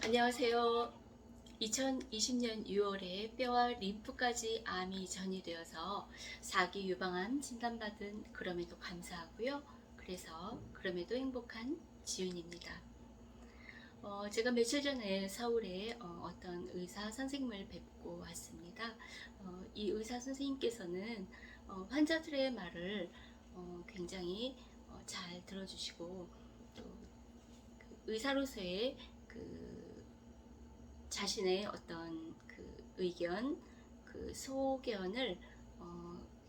안녕하세요. 2020년 6월에 뼈와 림프까지 암이 전이되어서 4기 유방암 진단받은 그럼에도 감사하고요. 그럼에도 행복한 지윤입니다. 제가 며칠 전에 서울에 어떤 의사 선생님을 뵙고 왔습니다. 이 의사 선생님께서는 환자들의 말을 굉장히 잘 들어주시고 또 의사로서의 그 자신의 어떤 그 의견, 그 소견을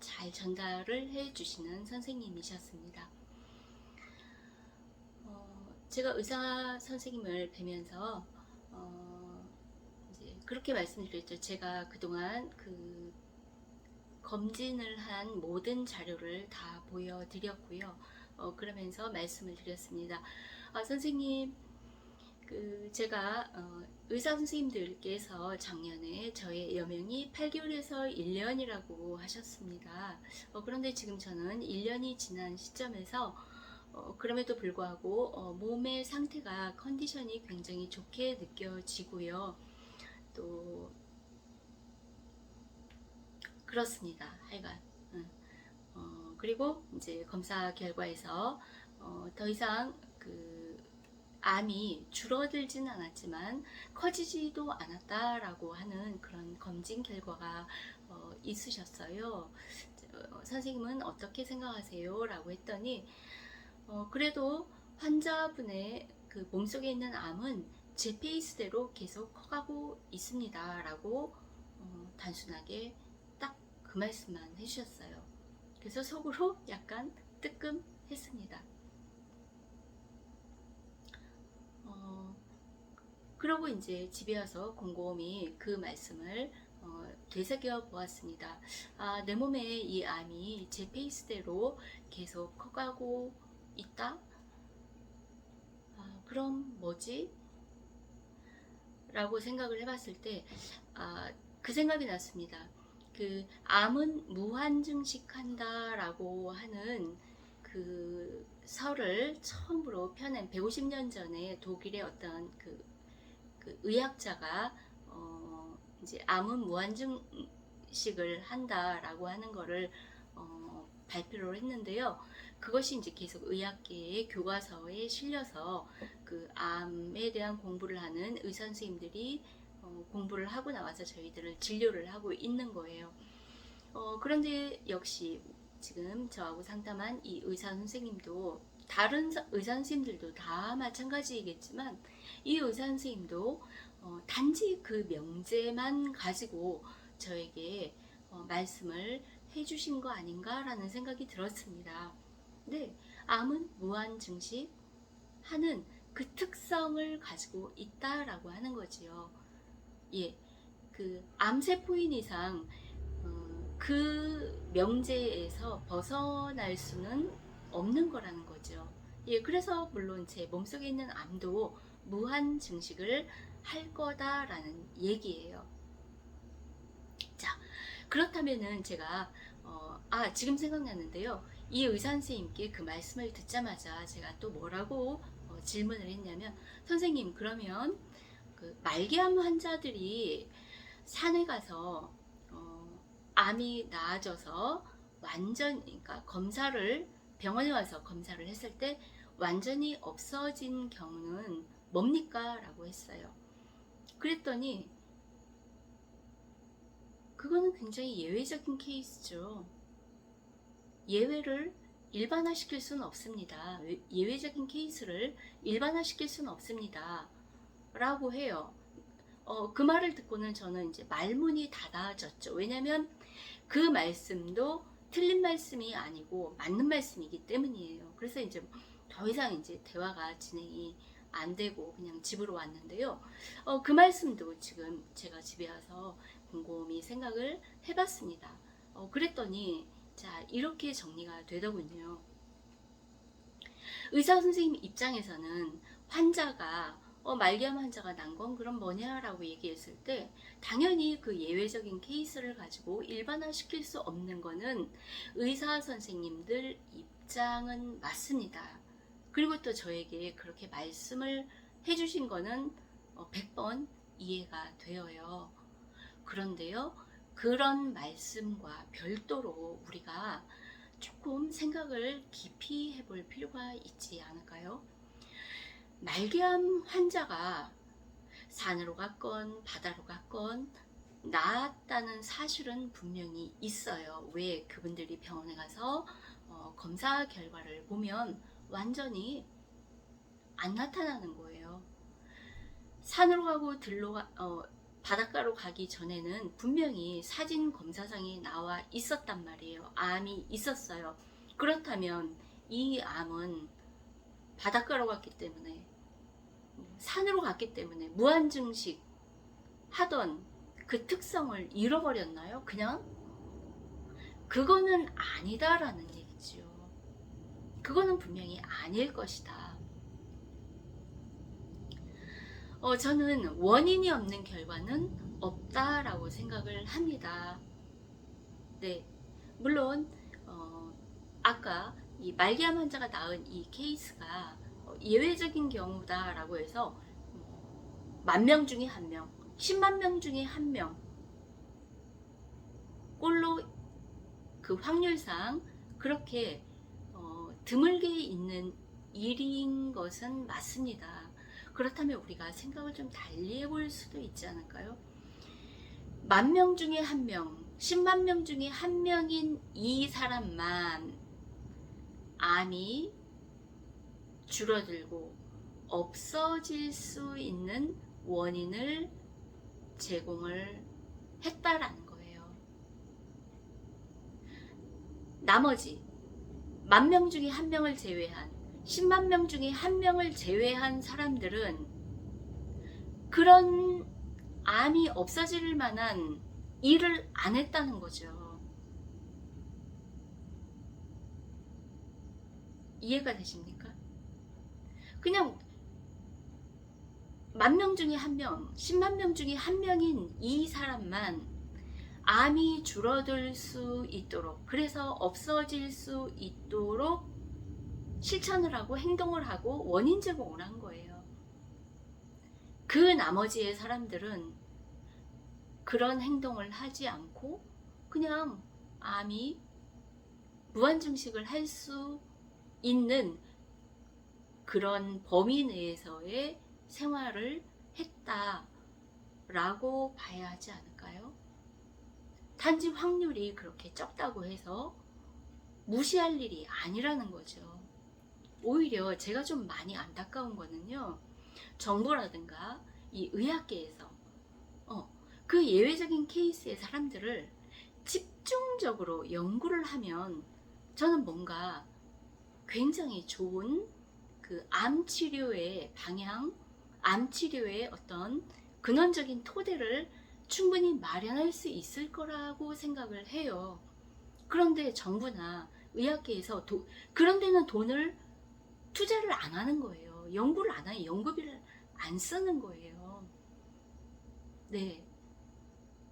잘 전달을 해주시는 선생님이셨습니다. 제가 의사 선생님을 뵈면서 이제 그렇게 말씀드렸죠. 제가 그동안 그 검진을 한 모든 자료를 다 보여드렸고요. 그러면서 말씀을 드렸습니다. 선생님, 제가 의사 선생님들께서 작년에 저의 여명이 8개월에서 1년이라고 하셨습니다. 그런데 지금 저는 1년이 지난 시점에서 그럼에도 불구하고 몸의 상태가 컨디션이 굉장히 좋게 느껴지고요. 또 그렇습니다. 하여간 그리고 이제 검사 결과에서 더 이상 그 암이 줄어들진 않았지만 커지지도 않았다라고 하는 그런 검진 결과가 있으셨어요. 선생님은 어떻게 생각하세요? 라고 했더니 그래도 환자분의 그 몸속에 있는 암은 제 페이스대로 계속 커가고 있습니다. 라고 단순하게 딱 그 말씀만 해주셨어요. 그래서 속으로 약간 뜨끔했습니다. 그러고 이제 집에 와서 곰곰이 그 말씀을 되새겨 보았습니다. 내 몸에 이 암이 제 페이스대로 계속 커가고 있다? 그럼 뭐지? 라고 생각을 해봤을 때, 그 생각이 났습니다. 그 암은 무한증식한다 라고 하는 그 설을 처음으로 펴낸 150년 전에 독일의 어떤 그 의학자가 이제 암은 무한증식을 한다라고 하는 거를 발표를 했는데요. 그것이 이제 계속 의학계의 교과서에 실려서 그 암에 대한 공부를 하는 의사 선생님들이 공부를 하고 나와서 저희들을 진료를 하고 있는 거예요. 그런데 역시 지금 저하고 상담한 이 의사 선생님도 다른 의사 선생님들도 다 마찬가지이겠지만 이 의사 선생님도 단지 그 명제만 가지고 저에게 말씀을 해주신 거 아닌가라는 생각이 들었습니다. 네, 암은 무한 증식 하는 그 특성을 가지고 있다라고 하는 거지요. 예, 그 암세포인 이상 그 명제에서 벗어날 수는 없는 거라는 거죠. 예, 그래서 물론 제 몸속에 있는 암도 무한 증식을 할 거다라는 얘기예요. 자, 그렇다면은 제가 지금 생각났는데요. 이 의사 선생님께 그 말씀을 듣자마자 제가 또 뭐라고 질문을 했냐면, 선생님, 그러면 그 말기암 환자들이 산에 가서 암이 나아져서 그러니까 병원에 와서 검사를 했을 때 완전히 없어진 경우는 뭡니까? 라고 했어요. 그랬더니 그거는 굉장히 예외적인 케이스죠. 예외를 일반화시킬 수는 없습니다. 예외적인 케이스를 일반화시킬 수는 없습니다. 라고 해요. 그 말을 듣고는 저는 이제 말문이 닫아졌죠. 왜냐면 그 말씀도 틀린 말씀이 아니고 맞는 말씀이기 때문이에요. 그래서 이제 더 이상 이제 대화가 진행이 안 되고 그냥 집으로 왔는데요. 그 말씀도 지금 제가 집에 와서 곰곰이 생각을 해봤습니다. 그랬더니 자, 이렇게 정리가 되더군요. 의사 선생님 입장에서는 환자가 말기암 환자가 난 건 그럼 뭐냐라고 얘기했을 때 당연히 그 예외적인 케이스를 가지고 일반화시킬 수 없는 거는 의사 선생님들 입장은 맞습니다. 그리고 또 저에게 그렇게 말씀을 해주신 거는 100번 이해가 되어요. 그런데요, 그런 말씀과 별도로 우리가 조금 생각을 깊이 해볼 필요가 있지 않을까요? 말기암 환자가 산으로 갔건 바다로 갔건 나았다는 사실은 분명히 있어요. 왜? 그분들이 병원에 가서 검사 결과를 보면 완전히 안 나타나는 거예요. 산으로 가고 바닷가로 가기 전에는 분명히 사진 검사상에 나와 있었단 말이에요. 암이 있었어요. 그렇다면 이 암은 바닷가로 갔기 때문에, 산으로 갔기 때문에 무한증식 하던 그 특성을 잃어버렸나요? 그냥? 그거는 아니다라는 얘기죠. 그거는 분명히 아닐 것이다. 저는 원인이 없는 결과는 없다라고 생각을 합니다. 네, 물론 아까 이 말기암 환자가 낳은 이 케이스가 예외적인 경우다라고 해서 10,000명 중에 1명, 10만 명 중에 1명 꼴로 그 확률상 그렇게 드물게 있는 일인 것은 맞습니다. 그렇다면 우리가 생각을 좀 달리 해볼 수도 있지 않을까요? 10,000명 중에 1명, 10만 명 중에 1명인 이 사람만 암이 줄어들고 없어질 수 있는 원인을 제공을 했다라는 거예요. 나머지 10,000명 중에 1명을 제외한 10만 명 중에 1명을 제외한 사람들은 그런 암이 없어질 만한 일을 안 했다는 거죠. 이해가 되십니까? 그냥 10,000명 중에 1명, 10만 명 중에 1명인 이 사람만 암이 줄어들 수 있도록, 그래서 없어질 수 있도록 실천을 하고 행동을 하고 원인 제공을 한 거예요. 그 나머지의 사람들은 그런 행동을 하지 않고 그냥 암이 무한증식을 할 수 있는 그런 범위 내에서의 생활을 했다라고 봐야 하지 않을까요? 단지 확률이 그렇게 적다고 해서 무시할 일이 아니라는 거죠. 오히려 제가 좀 많이 안타까운 거는요, 정부라든가 이 의학계에서 그 예외적인 케이스의 사람들을 집중적으로 연구를 하면 저는 뭔가 굉장히 좋은 그 암 치료의 방향, 암 치료의 어떤 근원적인 토대를 충분히 마련할 수 있을 거라고 생각을 해요. 그런데 정부나 의학계에서 그런 데는 돈을 투자를 안 하는 거예요. 연구를 안 하니 연구비를 안 쓰는 거예요. 네.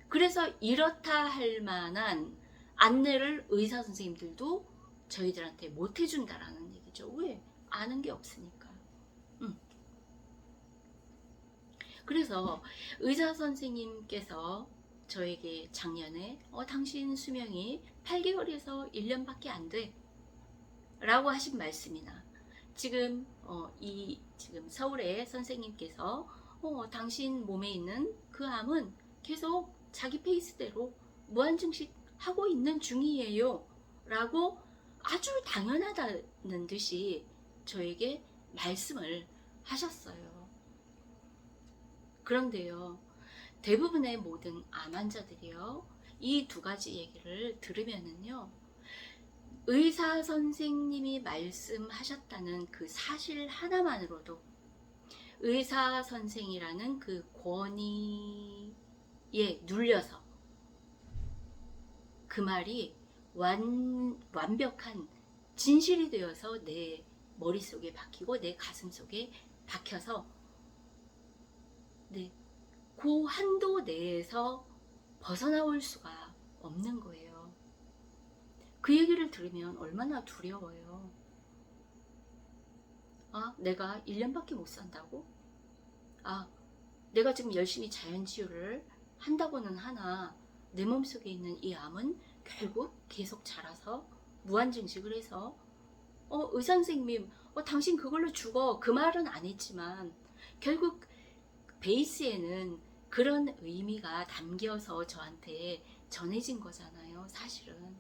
그래서 이렇다 할 만한 안내를 의사 선생님들도 저희들한테 못 해준다라는 얘기죠. 왜? 아는 게 없으니까. 그래서 의사 선생님께서 저에게 작년에 당신 수명이 8개월에서 1년밖에 안 돼 라고 하신 말씀이나 지금 지금 서울의 선생님께서 당신 몸에 있는 그 암은 계속 자기 페이스대로 무한증식 하고 있는 중이에요 라고 아주 당연하다는 듯이 저에게 말씀을 하셨어요. 그런데요, 대부분의 모든 암 환자들이요, 이 두 가지 얘기를 들으면은요, 의사 선생님이 말씀하셨다는 그 사실 하나만으로도 의사 선생이라는 그 권위에 눌려서 그 말이 완벽한 진실이 되어서 내 머릿속에 박히고 내 가슴속에 박혀서 그 한도 내에서 벗어나올 수가 없는 거예요. 그 얘기를 들으면 얼마나 두려워요. 내가 1년밖에 못 산다고? 내가 지금 열심히 자연치유를 한다고는 하나 내 몸속에 있는 이 암은 결국 계속 자라서 무한증식을 해서 의사 선생님이 당신 그걸로 죽어 그 말은 안 했지만 결국 베이스에는 그런 의미가 담겨서 저한테 전해진 거잖아요. 사실은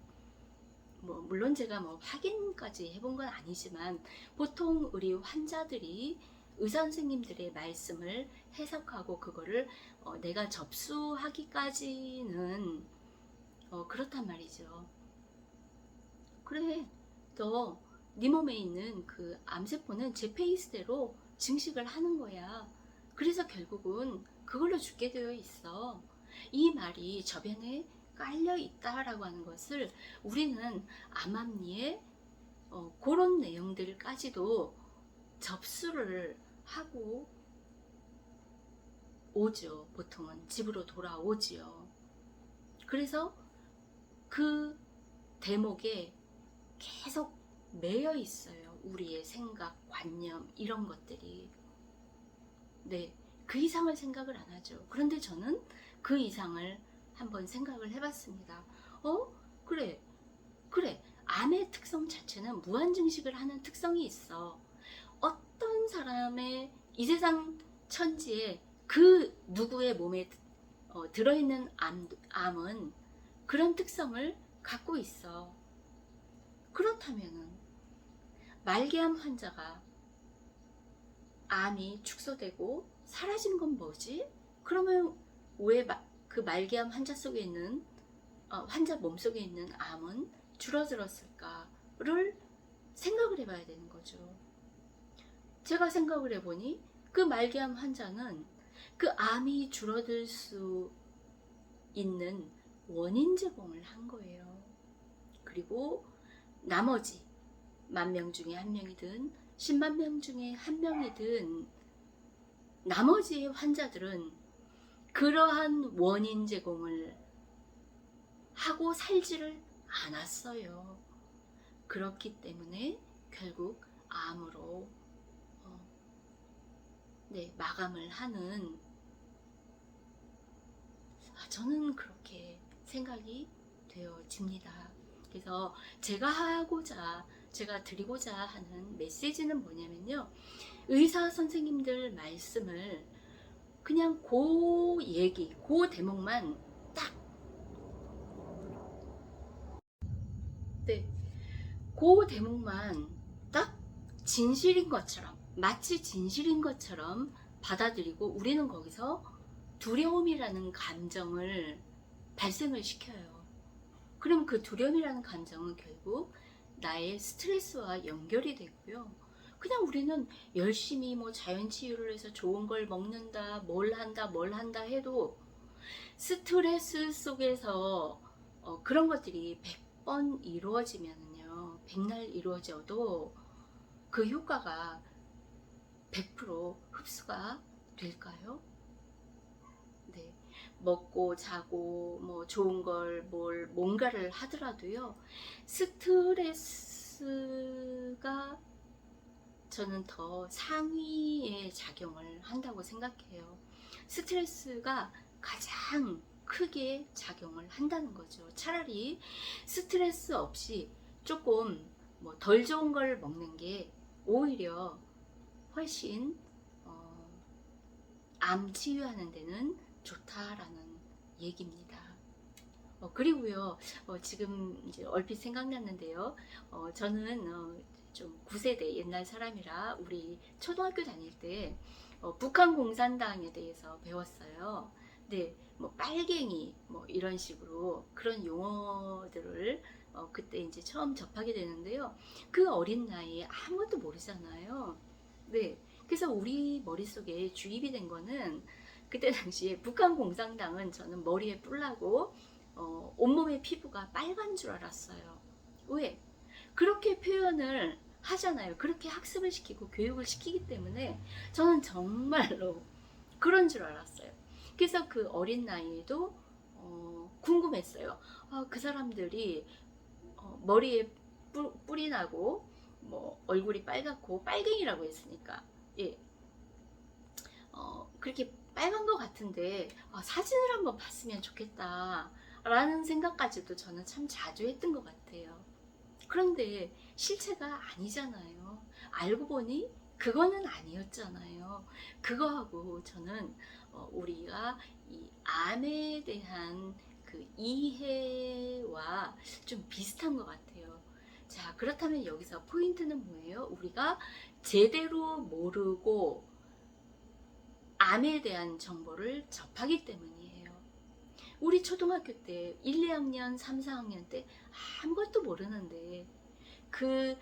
물론 제가 확인까지 해본 건 아니지만 보통 우리 환자들이 의사 선생님들의 말씀을 해석하고 그거를 내가 접수하기까지는 그렇단 말이죠. 그래, 너 네 몸에 있는 그 암세포는 제 페이스대로 증식을 하는 거야. 그래서 결국은 그걸로 죽게 되어 있어. 이 말이 저변에 깔려 있다라고 하는 것을 우리는 암암리에 그런 내용들까지도 접수를 하고 오죠. 보통은 집으로 돌아오지요. 그래서 그 대목에 계속 매여 있어요. 우리의 생각, 관념 이런 것들이. 네, 그 이상을 생각을 안 하죠. 그런데 저는 그 이상을 한번 생각을 해봤습니다. 그래. 암의 특성 자체는 무한증식을 하는 특성이 있어. 어떤 사람의 이 세상 천지에 그 누구의 몸에 들어있는 암은 그런 특성을 갖고 있어. 그렇다면은 말기암 환자가 암이 축소되고 사라진 건 뭐지? 그러면 왜 그 말기암 환자 속에 있는 환자 몸속에 있는 암은 줄어들었을까를 생각을 해봐야 되는 거죠. 제가 생각을 해보니 그 말기암 환자는 그 암이 줄어들 수 있는 원인 제공을 한 거예요. 그리고 나머지 10,000명 중에 1명이든 10만 명 중에 1명이든 나머지 환자들은 그러한 원인 제공을 하고 살지를 않았어요. 그렇기 때문에 결국 암으로 마감을 하는, 저는 그렇게 생각이 되어집니다. 그래서 제가 드리고자 하는 메시지는 뭐냐면요, 의사 선생님들 말씀을 그냥 그 얘기, 그 대목만 딱, 그 대목만 딱 진실인 것처럼, 마치 진실인 것처럼 받아들이고 우리는 거기서 두려움이라는 감정을 발생을 시켜요. 그럼 그 두려움이라는 감정은 결국 나의 스트레스와 연결이 되고요. 그냥 우리는 열심히 자연치유를 해서 좋은 걸 먹는다, 뭘 한다 해도 스트레스 속에서 그런 것들이 100번 이루어지면요, 100날 이루어져도 그 효과가 100% 흡수가 될까요? 네, 먹고 자고 좋은 걸 뭔가를 하더라도요, 스트레스가 저는 더 상위의 작용을 한다고 생각해요. 스트레스가 가장 크게 작용을 한다는 거죠. 차라리 스트레스 없이 조금 덜 좋은 걸 먹는 게 오히려 훨씬 암 치유하는 데는 좋다라는 얘기입니다. 그리고요, 지금 이제 얼핏 생각났는데요, 저는 좀 9세대 옛날 사람이라 우리 초등학교 다닐 때 북한 공산당에 대해서 배웠어요. 네, 빨갱이 이런 식으로 그런 용어들을 그때 이제 처음 접하게 되는데요. 그 어린 나이에 아무것도 모르잖아요. 네, 그래서 우리 머릿속에 주입이 된 거는 그때 당시에 북한 공산당은 저는 머리에 뿔나고 온몸의 피부가 빨간 줄 알았어요. 왜? 그렇게 표현을 하잖아요. 그렇게 학습을 시키고 교육을 시키기 때문에 저는 정말로 그런 줄 알았어요. 그래서 그 어린 나이에도 궁금했어요. 그 사람들이 머리에 뿔이 나고 얼굴이 빨갛고 빨갱이라고 했으니까, 예, 그렇게 빨간 것 같은데 사진을 한번 봤으면 좋겠다 라는 생각까지도 저는 참 자주 했던 것 같아요. 그런데 실체가 아니잖아요. 알고 보니 그거는 아니었잖아요. 그거하고 저는 우리가 이 암에 대한 그 이해와 좀 비슷한 것 같아요. 자, 그렇다면 여기서 포인트는 뭐예요? 우리가 제대로 모르고 암에 대한 정보를 접하기 때문이에요. 우리 초등학교 때 1, 2학년, 3, 4학년 때 아무것도 모르는데 그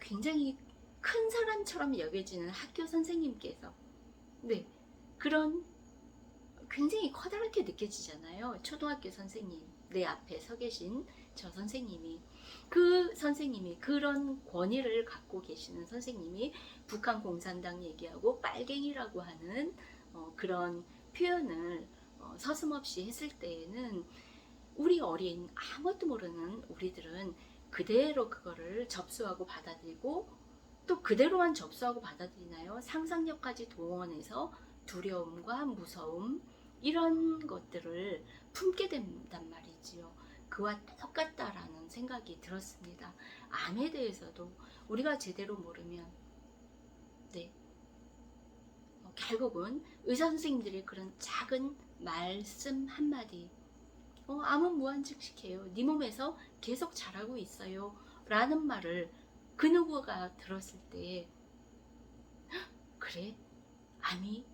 굉장히 큰 사람처럼 여겨지는 학교 선생님께서 그런 굉장히 커다랗게 느껴지잖아요. 초등학교 선생님, 내 앞에 서 계신 저 선생님이, 그 선생님이, 그런 권위를 갖고 계시는 선생님이 북한 공산당 얘기하고 빨갱이라고 하는 그런 표현을 서슴없이 했을 때에는 우리 어린 아무것도 모르는 우리들은 그대로 그거를 접수하고 받아들이고, 또 그대로만 접수하고 받아들이나요? 상상력까지 동원해서 두려움과 무서움 이런 것들을 품게 된단 말이지요. 그와 똑같다라는 생각이 들었습니다. 암에 대해서도 우리가 제대로 모르면 결국은 의사 선생님들의 그런 작은 말씀 한마디, 암은 무한즉식해요. 네 몸에서 계속 자라고 있어요. 라는 말을 그 누구가 들었을 때, 그래? 암이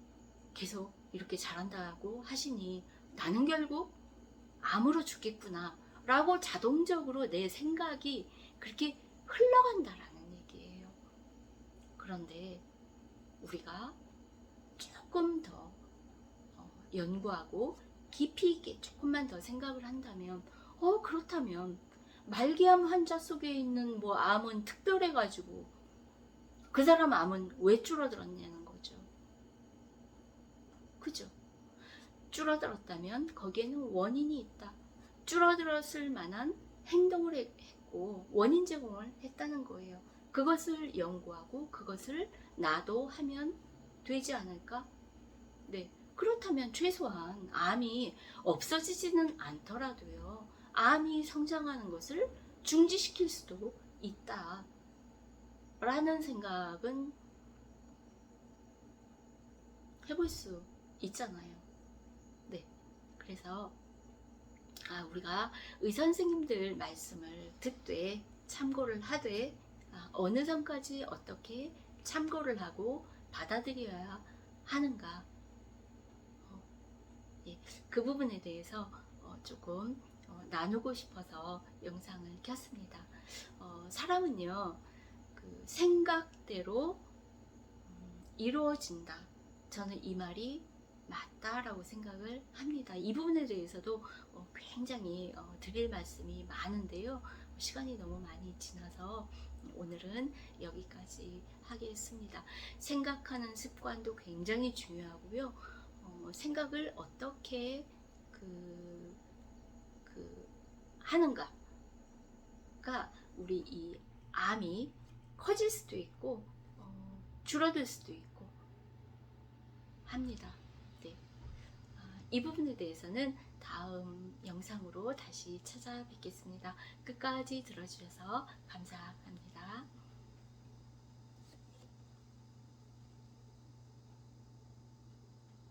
계속 이렇게 자란다고 하시니 나는 결국 암으로 죽겠구나 라고 자동적으로 내 생각이 그렇게 흘러간다라는 얘기예요. 그런데 우리가 조금 더 연구하고 깊이 있게 조금만 더 생각을 한다면 그렇다면 말기암 환자 속에 있는 뭐 암은 특별해가지고 그 사람 암은 왜 줄어들었냐는 거죠. 그죠? 줄어들었다면 거기에는 원인이 있다. 줄어들었을 만한 행동을 했고 원인 제공을 했다는 거예요. 그것을 연구하고 그것을 나도 하면 되지 않을까? 네. 그렇다면 최소한 암이 없어지지는 않더라도요. 암이 성장하는 것을 중지시킬 수도 있다. 라는 생각은 해볼 수 있잖아요. 네. 그래서 우리가 의사 선생님들 말씀을 듣되 참고를 하되 어느 선까지 어떻게 참고를 하고 받아들여야 하는가, 그 부분에 대해서 조금 나누고 싶어서 영상을 켰습니다. 사람은요, 그 생각대로 이루어진다. 저는 이 말이 맞다라고 생각을 합니다. 이 부분에 대해서도 굉장히 드릴 말씀이 많은데요. 시간이 너무 많이 지나서 오늘은 여기까지 하겠습니다. 생각하는 습관도 굉장히 중요하고요. 생각을 어떻게 하는가가 우리 이 암이 커질 수도 있고 줄어들 수도 있고 합니다. 네. 이 부분에 대해서는 다음 영상으로 다시 찾아뵙겠습니다. 끝까지 들어주셔서 감사합니다.